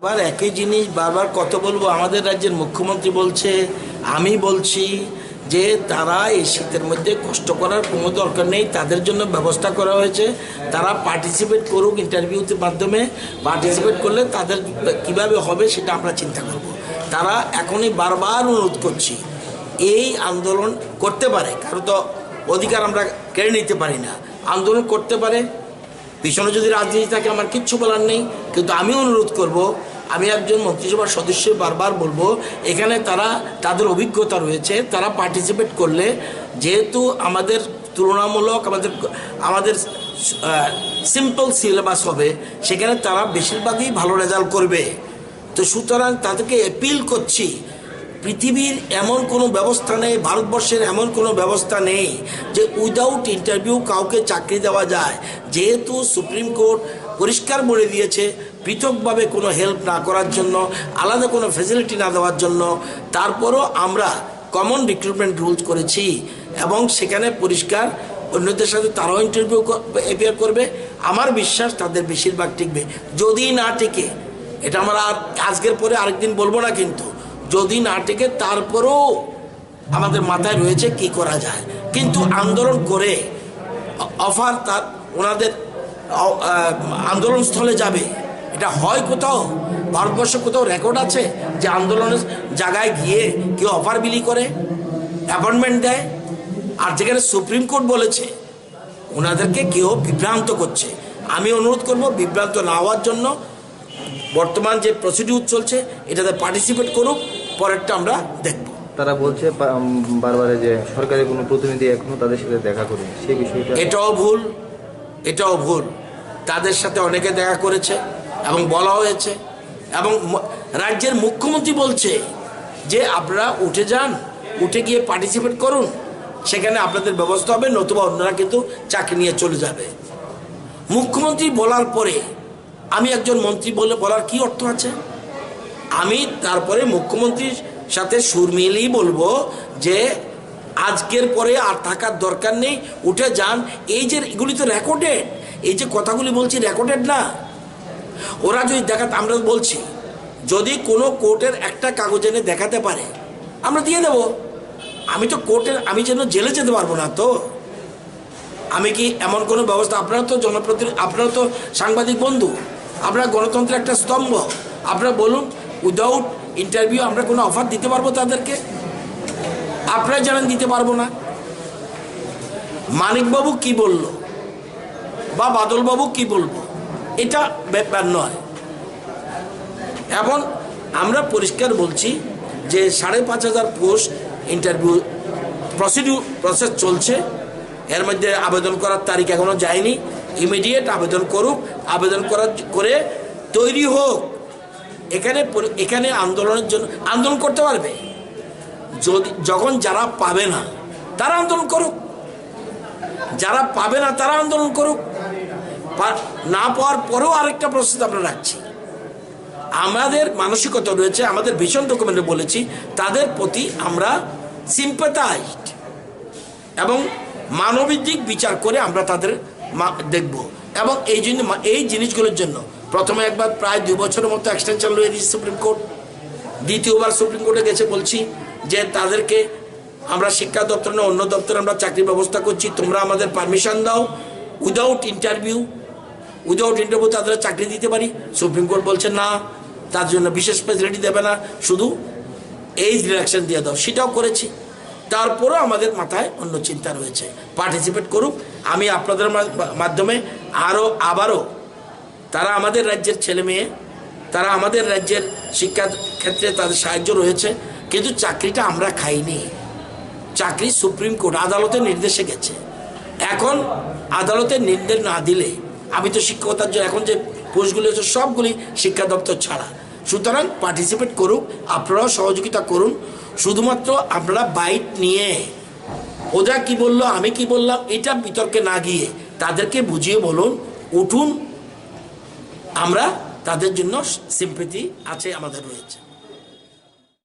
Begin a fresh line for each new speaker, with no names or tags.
আবার একই জিনিস বারবার কত বলবো। আমাদের রাজ্যের মুখ্যমন্ত্রী বলছে, আমি বলছি যে তারা এই শীতের মধ্যে কষ্ট করার কোনো দরকার নেই, তাদের জন্য ব্যবস্থা করা হয়েছে। তারা পার্টিসিপেট করুক, ইন্টারভিউতে মাধ্যমে পার্টিসিপেট করলে তাদের কিভাবে হবে সেটা আমরা চিন্তা করব। তারা এখনই বারবার অনুরোধ করছি, এই আন্দোলন করতে পারে, কারো তো অধিকার আমরা কেড়ে নিতে পারি না, আন্দোলন করতে পারে। পিছনে যদি রাজনীতি থাকে আমার কিচ্ছু বলার নেই, কিন্তু আমি অনুরোধ করব, আমি একজন মন্ত্রিসভার সদস্য বারবার বলবো, এখানে তারা তাদের অভিজ্ঞতা রয়েছে, তারা পার্টিসিপেট করলে যেহেতু আমাদের তুলনামূলক আমাদের সিম্পল সিলেবাস হবে, সেখানে তারা বেশিরভাগই ভালো রেজাল্ট করবে। তো সুতরাং তাদেরকে অ্যাপিল করছি, পৃথিবীর এমন কোনো ব্যবস্থা নেই, ভারতবর্ষের এমন কোনো ব্যবস্থা নেই যে উইদাউট ইন্টারভিউ কাউকে চাকরি দেওয়া যায়। যেহেতু সুপ্রিম কোর্ট পরিষ্কার বলে দিয়েছে পৃথকভাবে কোনো হেল্প না করার জন্য, আলাদা কোনো ফ্যাসিলিটি না দেওয়ার জন্য, তারপরও আমরা কমন রিক্রুটমেন্ট রুলস করেছি এবং সেখানে পরিষ্কার অন্যদের সাথে তারাও ইন্টারভিউ অ্যাপিয়ার করবে। আমার বিশ্বাস তাদের বেশিরভাগ টিকবে। যদি না টিকে, এটা আমরা আজকের পরে আরেকদিন বলবো না, কিন্তু যদি না টিকে তারপরেও আমাদের মাথায় রয়েছে কি করা যায়। কিন্তু আন্দোলন করে অফার তার ওনাদের আন্দোলন স্থলে যাবে, এটা হয় কোথাও? ভারতবর্ষে কোথাও রেকর্ড আছে যে আন্দোলনের জায়গায় গিয়ে কেউ অফার বিলি করে, অ্যাপয়েন্টমেন্ট দেয়? আর যেখানে সুপ্রিম কোর্ট বলেছে ওনাদেরকে কেউ বিভ্রান্ত করছে। আমি অনুরোধ করব বিভ্রান্ত না হওয়ার জন্য। বর্তমান যে প্রসিডিউর চলছে এটাতে পার্টিসিপেট করুক, পরেরটা আমরা দেখব।
তারা বলছে বারবারে যে সরকারি কোনো প্রতিনিধি এখনো তাদের সাথে দেখা করেনি, সেই বিষয়টা
এটাও ভুল, এটাও ভুল। তাদের সাথে অনেকে দেখা করেছে এবং বলা হয়েছে, এবং রাজ্যের মুখ্যমন্ত্রী বলছে যে আপনারা উঠে যান, উঠে গিয়ে পার্টিসিপেট করুন, সেখানে আপনাদের ব্যবস্থা হবে, নতুবা অন্যরা কিন্তু চাকরি নিয়ে চলে যাবে। মুখ্যমন্ত্রী বলার পরে আমি একজন মন্ত্রী বলে বলার কি অর্থ আছে? আমি তারপরে মুখ্যমন্ত্রীর সাথে সুর মিলিয়ে বলবো যে আজকের পরে আর থাকার দরকার নেই, উঠে যান। এই যে এগুলি তো রেকর্ডেড, এই যে কথাগুলি বলছি রেকর্ডেড না। ওরা যদি দেখাতে, আমরা বলছি যদি কোনো কোর্টের একটা কাগজ এনে দেখাতে পারে আমরা দিয়ে দেব। আমি তো কোর্টের, আমি যেন জেলে যেতে পারবো না তো। আমি কি এমন কোনো ব্যবস্থা, আপনারা তো জনপ্রতিনিধি, আপনারা তো সাংবাদিক বন্ধু, আপনারা গণতন্ত্রের একটা স্তম্ভ, আপনারা বলুন উইদাউট ইন্টারভিউ আমরা কোনো অফার দিতে পারবো তাদেরকে? আপনারা জানেন দিতে পারবো না। মানিকবাবু কি বলল বা বাদলবাবু কি বলবো, এটা ব্যাপার নয়। এখন আমরা পরিষ্কার বলছি যে 5,500 পোস্ট ইন্টারভিউ প্রসেস চলছে, এর মধ্যে আবেদন করার তারিখ এখনো যায়নি। ইমিডিয়েট আবেদন করুক, আবেদন করে তৈরি হোক। এখানে আন্দোলনের জন্য আন্দোলন করতে পারবে। যখন যারা পাবে না তারা আন্দোলন করুক, যারা পাবে না তারা আন্দোলন করুক। না পাওয়ার পরেও আরেকটা প্রস্তুত আমরা রাখছি। আমাদের মানসিকতা রয়েছে, আমাদের ভীষণ ডকুমেন্টে বলেছি তাদের প্রতি আমরা সিম্পাথাইজড এবং মানবিক দিক বিচার করে আমরা তাদের দেখব। এবং এই জিনিসগুলোর জন্য প্রথমে একবার প্রায় 2 বছরের মতো এক্সটেনশন লয়ে দিয়েছে সুপ্রিম কোর্ট। দ্বিতীয়বার সুপ্রিম কোর্টে গেছে বলছি যে তাদেরকে আমরা শিক্ষা দপ্তর না অন্য দপ্তরে আমরা চাকরির ব্যবস্থা করছি, তোমরা আমাদের পারমিশন দাও, উইদাউট ইন্টারভিউ তাদের চাকরি দিতে পারি। সুপ্রিম কোর্ট বলছে না, তার জন্য বিশেষ ফ্যাসিলিটি দেবে না, শুধু এইজ রিল্যাক্সেশন দিয়ে দাও। সেটাও করেছি। তারপরেও আমাদের মাথায় অন্য চিন্তা রয়েছে, পার্টিসিপেট করুক। আমি আপনাদের মাধ্যমে আবারও তারা আমাদের রাজ্যের ছেলে মেয়ে, তারা আমাদের রাজ্যের শিক্ষা ক্ষেত্রে তাদের সাহায্য রয়েছে, কিন্তু চাকরিটা আমরা খাইনি। চাকরি সুপ্রিম কোর্ট আদালতের নির্দেশে গেছে। এখন আদালতের নির্দেশ না দিলে, আমি তো শিক্ষকতার জন্য এখন যে পোস্টগুলি হচ্ছে সবগুলি শিক্ষা দপ্তর ছাড়া। সুতরাং পার্টিসিপেট করুক, আপনারাও সহযোগিতা করুন। শুধুমাত্র আপনারা বাইট নিয়ে ওরা কি বললো আমি কি বললাম এটা বিতর্কে না গিয়ে তাদেরকে বুঝিয়ে বলুন উঠুন। আমরা তাদের জন্য সিম্পেথি আছে, আমাদের রয়েছে।